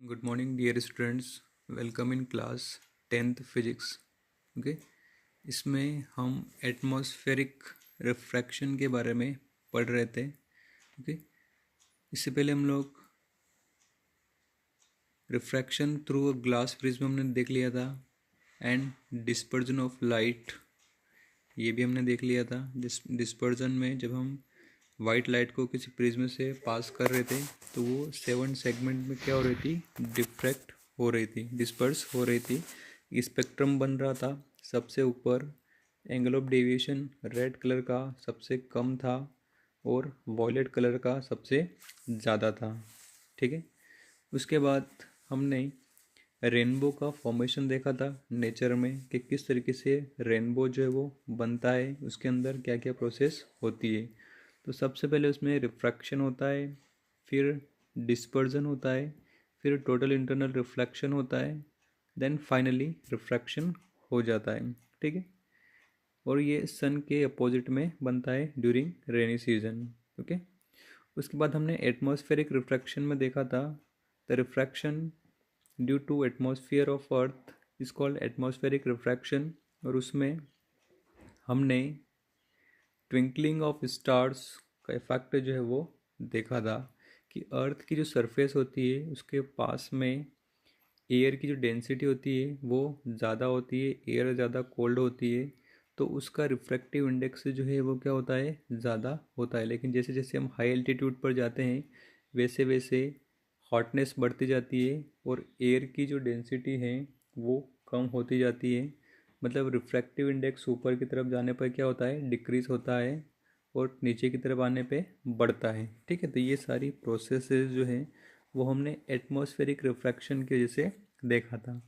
Good morning dear students. Welcome in class 10th physics. Okay, इसमें हम atmospheric refraction के बारे में पढ़ रहे थे। ओके, इससे पहले हम लोग refraction through a glass prism हमने देख लिया था एंड डिस्पर्जन ऑफ लाइट ये भी हमने देख लिया था। डिस्पर्जन में जब हम वाइट लाइट को किसी प्रिज्म से पास कर रहे थे तो वो 7 सेगमेंट में क्या हो रही थी, डिफ्रैक्ट हो रही थी, डिस्पर्स हो रही थी। स्पेक्ट्रम बन रहा था। सबसे ऊपर angle of deviation red colour का सबसे कम था और वॉयलेट कलर का सबसे ज़्यादा था। ठीक है, उसके बाद हमने रेनबो का फॉर्मेशन देखा था नेचर में कि किस तरीके से रेनबो जो है वो बनता है, उसके अंदर क्या क्या प्रोसेस होती है। तो सबसे पहले उसमें रिफ्रैक्शन होता है, फिर डिस्पर्जन होता है, फिर टोटल इंटरनल रिफ्लेक्शन होता है, देन फाइनली रिफ्रैक्शन हो जाता है। ठीक है, और ये सन के अपोजिट में बनता है ड्यूरिंग रेनी सीजन। ओके, उसके बाद हमने एटमॉस्फेरिक रिफ्रैक्शन में देखा था the refraction due to atmosphere of earth is called atmospheric refraction. और उसमें हमने ट्विंकलिंग ऑफ स्टार्स का इफेक्ट जो है वो देखा था कि अर्थ की जो सरफेस होती है उसके पास में एयर की जो डेंसिटी होती है वो ज़्यादा होती है, एयर ज़्यादा कोल्ड होती है, तो उसका रिफ्रैक्टिव इंडेक्स जो है वो क्या होता है, ज़्यादा होता है। लेकिन जैसे जैसे हम हाई एल्टीट्यूड पर जाते हैं वैसे वैसे हॉटनेस बढ़ती जाती है और एयर की जो डेंसिटी है वो कम होती जाती है। मतलब रिफ्रैक्टिव इंडेक्स ऊपर की तरफ जाने पर क्या होता है, डिक्रीज होता है, और नीचे की तरफ आने पे बढ़ता है। ठीक है, तो ये सारी प्रोसेसेस जो हैं वो हमने एटमॉस्फेरिक रिफ्रैक्शन की वजह से देखा था।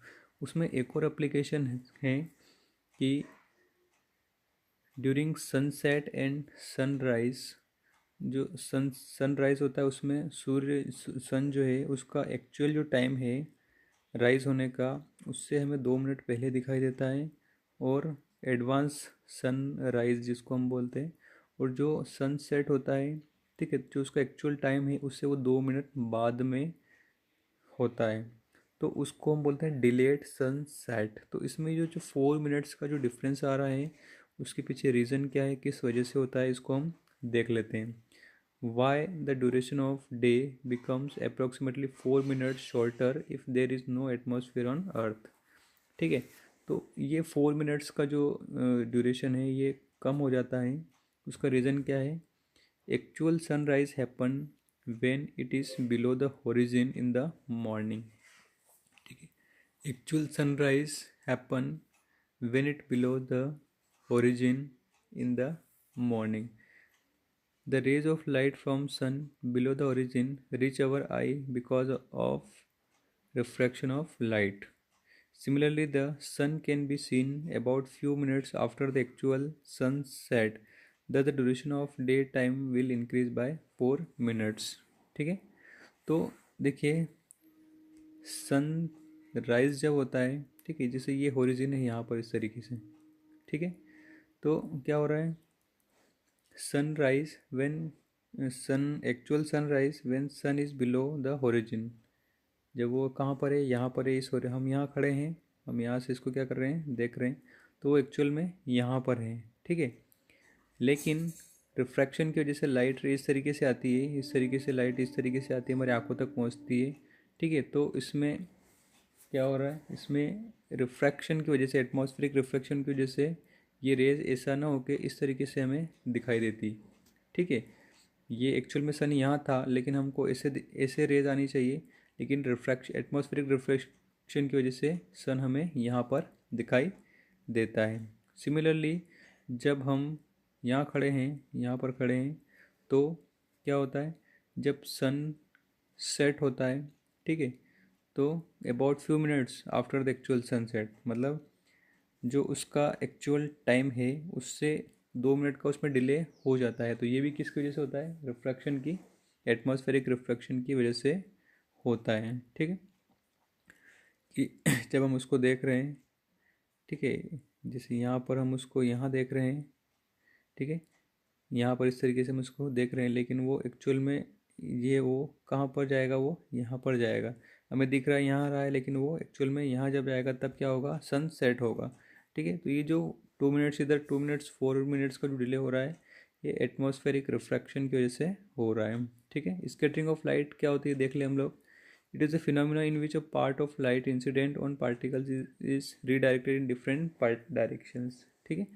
उसमें एक और एप्लीकेशन है कि ड्यूरिंग सनसेट एंड सनराइज, जो सनराइज होता है उसमें सूर्य सन जो है उसका एक्चुअल जो टाइम है राइज होने का उससे हमें 2 मिनट पहले दिखाई देता है, और एडवांस सन राइज जिसको हम बोलते हैं, और जो सन सेट होता है, ठीक है, जो उसका एक्चुअल टाइम है उससे वो 2 मिनट बाद में होता है, तो उसको हम बोलते हैं डिलेड सनसेट। तो इसमें जो जो 4 मिनट्स का जो डिफरेंस आ रहा है उसके पीछे रीज़न क्या है, किस वजह से होता है, इसको हम देख लेते हैं। Why the duration of day becomes approximately 4 minutes shorter if there is no atmosphere on earth. ठीक है, तो ये 4 मिनट्स का जो ड्यूरेशन है ये कम हो जाता है। उसका रीज़न क्या है, actual sunrise happen when it is below the होरिजिन in the morning. ठीक है, actual sunrise happen when it below the होरिजिन in the morning. The rays of light from sun below the horizon reach our eye because of refraction of light. Similarly, the sun can be seen about few minutes after the actual sunset. Thus, the duration of daytime will increase by 4 minutes. ठीक है, तो देखिए sun rise जब होता है, ठीक है, जैसे ये होरिजिन है यहाँ पर इस तरीके से, ठीक है, तो क्या हो रहा है, sunrise when sun actual sunrise when sun is below the horizon, जब वो कहाँ पर है, यहाँ पर है, इस हम यहाँ खड़े हैं, हम यहाँ से इसको क्या कर रहे हैं, देख रहे हैं, तो वो एक्चुअल में यहाँ पर है। ठीक है, लेकिन रिफ्रैक्शन की वजह से लाइट इस तरीके से आती है, इस तरीके से लाइट इस तरीके से आती है, हमारी आंखों तक पहुँचती है। ठीक है, तो इसमें क्या हो रहा है, इसमें रिफ्रैक्शन की वजह से, एटमॉस्फेरिक रिफ्रैक्शन की वजह से ये रेज ऐसा ना होके इस तरीके से हमें दिखाई देती। ठीक है, ये एक्चुअल में सन यहाँ था लेकिन हमको ऐसे ऐसे रेज आनी चाहिए, लेकिन रिफ्रैक्शन एटमॉस्फेरिक रिफ्रैक्शन की वजह से सन हमें यहाँ पर दिखाई देता है। सिमिलरली जब हम यहाँ खड़े हैं, यहाँ पर खड़े हैं, तो क्या होता है, जब सन सेट होता है, ठीक है, तो about few minutes after the actual sunset, मतलब जो उसका एक्चुअल टाइम है उससे 2 मिनट का उसमें डिले हो जाता है। तो ये भी किसकी वजह से होता है, रिफ्रैक्शन की, एटमॉस्फेरिक रिफ्रैक्शन की वजह से होता है। ठीक है, कि जब हम उसको देख रहे हैं, ठीक है, जैसे यहाँ पर हम उसको यहाँ देख रहे हैं, ठीक है, यहाँ पर इस तरीके से हम उसको देख रहे हैं, लेकिन वो एक्चुअल में ये वो कहाँ पर जाएगा, वो यहाँ पर जाएगा। हमें दिख रहा है यहाँ आ रहा है, लेकिन वो एक्चुअल में यहाँ जब जाएगा तब क्या होगा, सन सेट होगा। ठीक है, तो ये जो 2 मिनट्स इधर 2 मिनट्स 4 मिनट्स का जो डिले हो रहा है, ये एटमॉस्फेरिक रिफ्रैक्शन की वजह से हो रहा है। ठीक है, स्कैटरिंग ऑफ लाइट क्या होती है देख ले हम लोग। It is a phenomena in which a part of light incident on particles is redirected in different part directions. ठीक है,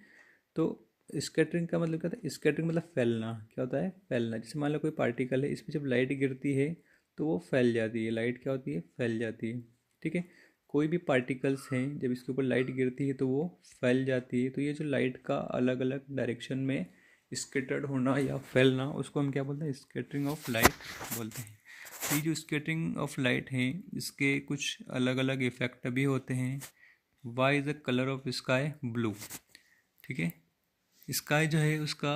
तो स्कैटरिंग का मतलब क्या होता है, स्कैटरिंग मतलब फैलना। क्या होता है, फैलना। जैसे मान लो कोई पार्टिकल है, इस पर जब लाइट गिरती है तो वो फैल जाती है। लाइट क्या होती है, फैल जाती है। ठीक है, कोई भी पार्टिकल्स हैं जब इसके ऊपर लाइट गिरती है तो वो फैल जाती है। तो ये जो लाइट का अलग अलग डायरेक्शन में स्कैटर्ड होना या फैलना, उसको हम क्या बोलते हैं, स्कैटरिंग ऑफ लाइट बोलते हैं। तो ये जो स्कैटरिंग ऑफ लाइट है, इसके कुछ अलग अलग इफेक्ट भी होते हैं। Why is the colour of sky blue. ठीक है, स्काई जो है उसका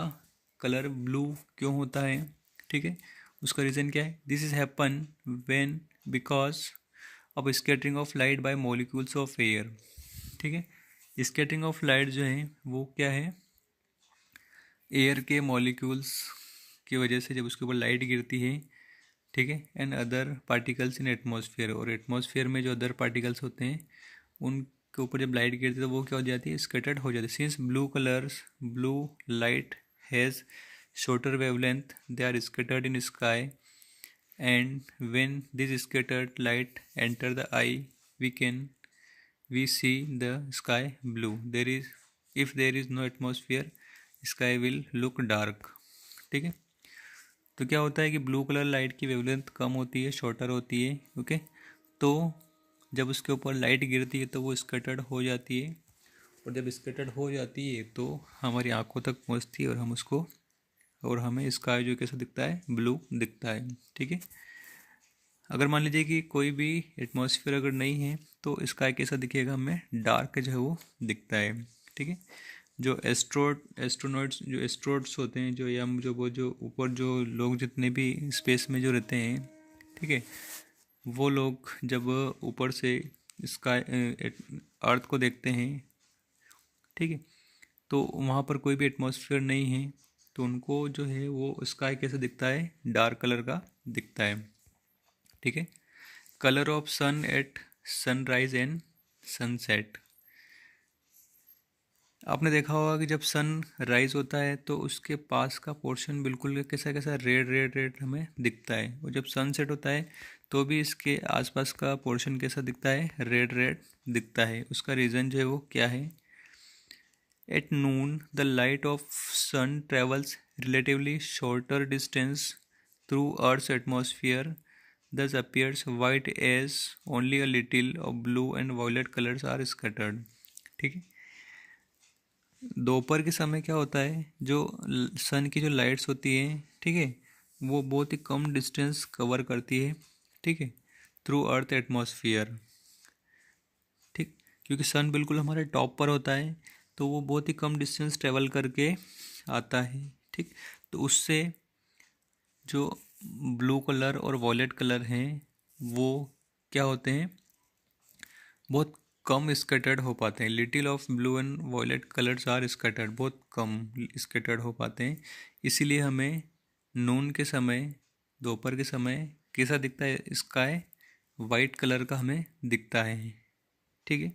कलर ब्लू क्यों होता है, ठीक है, उसका रीज़न क्या है। This is happen when because of scattering of light by molecules of air. ठीक है, स्कैटरिंग ऑफ लाइट जो है वो क्या है, एयर के मॉलिक्यूल्स की वजह से जब उसके ऊपर लाइट गिरती है। ठीक है, and other particles in atmosphere, और एटमॉस्फेयर में जो अदर पार्टिकल्स होते हैं उनके ऊपर जब लाइट गिरती है तो वो क्या हो जाती है, स्कैटर्ड हो जाती है। Since blue light has shorter wavelength, they are scattered in sky, and when this scattered light enter the eye we see the sky blue. There is if there is no atmosphere, sky will look dark. ठीक है, तो क्या होता है कि blue colour light की wavelength कम होती है, शॉर्टर होती है। ओके, तो जब उसके ऊपर लाइट गिरती है तो वो स्कैटर्ड हो जाती है, और जब स्कैटर्ड हो जाती है तो हमारी आंखों तक पहुंचती है, और हम उसको, और हमें स्काई जो कैसा दिखता है, ब्लू दिखता है। ठीक है, अगर मान लीजिए कि कोई भी एटमॉस्फेयर अगर नहीं है तो स्काई कैसा दिखेगा, हमें डार्क जो है वो दिखता है। ठीक है, जो एस्ट्रोनॉट्स जो एस्ट्रोट्स होते हैं, जो या जो वो जो ऊपर जो लोग जितने भी स्पेस में जो रहते हैं, ठीक है, वो लोग जब ऊपर से स्काई अर्थ को देखते हैं, ठीक है, तो वहाँ पर कोई भी एटमॉस्फेयर नहीं है, तो उनको जो है वो स्काई कैसे दिखता है, डार्क कलर का दिखता है। ठीक है, colour of sun at sunrise and sunset. आपने देखा होगा कि जब सन राइज होता है तो उसके पास का पोर्शन बिल्कुल कैसा कैसा रेड रेड रेड हमें दिखता है, और जब सन सेट होता है तो भी इसके आसपास का पोर्शन कैसा दिखता है, रेड रेड दिखता है। उसका रीज़न जो है वो क्या है, at noon the light of sun travels relatively shorter distance through earth's atmosphere, thus appears white as only a little of blue and violet colors are scattered। ठीक है, दोपहर के समय क्या होता है, जो सन की जो लाइट्स होती है, ठीक है, वो बहुत ही कम डिस्टेंस कवर करती है। ठीक है, थ्रू अर्थ एटमॉस्फेयर। ठीक, क्योंकि सन बिल्कुल हमारे टॉप पर होता है तो वो बहुत ही कम डिस्टेंस ट्रेवल करके आता है। ठीक, तो उससे जो ब्लू कलर और वॉलेट कलर हैं वो क्या होते हैं, बहुत कम स्कैटर्ड हो पाते हैं। Little of blue and violet colours are scattered, बहुत कम स्कैटर्ड हो पाते हैं। इसीलिए हमें नून के समय, दोपहर के समय कैसा दिखता है स्काई, वाइट कलर का हमें दिखता है। ठीक है,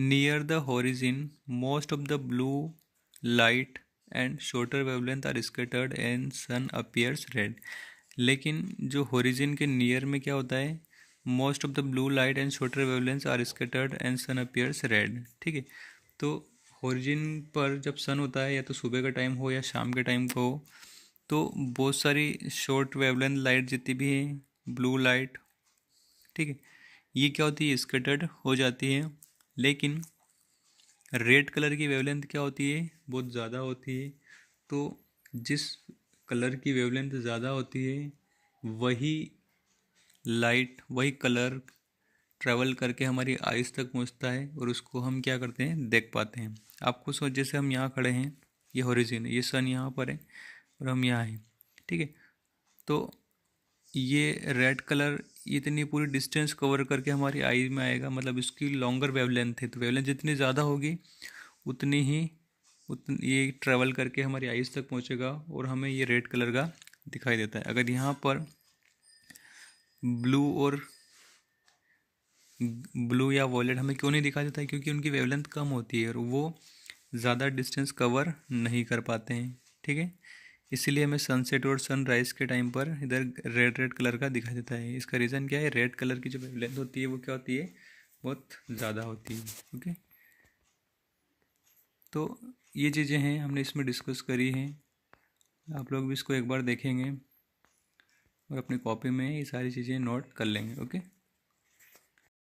near the horizon most of the blue light and shorter wavelength are scattered and sun appears red. लेकिन जो होरिजिन के नियर में क्या होता है, most of the blue light and shorter wavelength are scattered and sun appears red. ठीक है, तो होरिजिन पर जब सन होता है, या तो सुबह का टाइम हो या शाम के टाइम को हो, तो बहुत सारी शॉर्ट वेवलेंथ लाइट जितनी भी हैं, ब्लू लाइट, ठीक है, ये क्या होती है, स्कैटर्ड हो जाती है। लेकिन रेड कलर की वेवलेंथ क्या होती है, बहुत ज़्यादा होती है। तो जिस कलर की वेवलेंथ ज़्यादा होती है वही लाइट, वही कलर ट्रैवल करके हमारी आइज़ तक पहुंचता है, और उसको हम क्या करते हैं, देख पाते हैं। आपको सोच, जैसे हम यहाँ खड़े हैं, ये हॉरिजॉन है, ये सन यहाँ पर है और हम यहाँ हैं। ठीक है, तो ये रेड कलर इतनी पूरी डिस्टेंस कवर करके हमारी आई में आएगा, मतलब इसकी लॉन्गर वेवलेंथ है। तो वेवलेंथ जितनी ज़्यादा होगी उतनी ही ये ट्रैवल करके हमारी आइज़ तक पहुँचेगा, और हमें ये रेड कलर का दिखाई देता है। अगर यहाँ पर ब्लू और ब्लू या वॉयलेट हमें क्यों नहीं दिखाई देता है? क्योंकि उनकी वेवलेंथ कम होती है और वो ज़्यादा डिस्टेंस कवर नहीं कर पाते हैं। ठीक है, इसीलिए हमें सनसेट और सनराइज के टाइम पर इधर रेड रेड कलर का दिखाई देता है। इसका रीज़न क्या है? रेड कलर की जो वेवलेंथ होती है वो क्या होती है? बहुत ज़्यादा होती है। ओके, तो ये चीज़ें हैं हमने इसमें डिस्कस करी हैं। आप लोग भी इसको एक बार देखेंगे और अपनी कॉपी में ये सारी चीज़ें नोट कर लेंगे। ओके।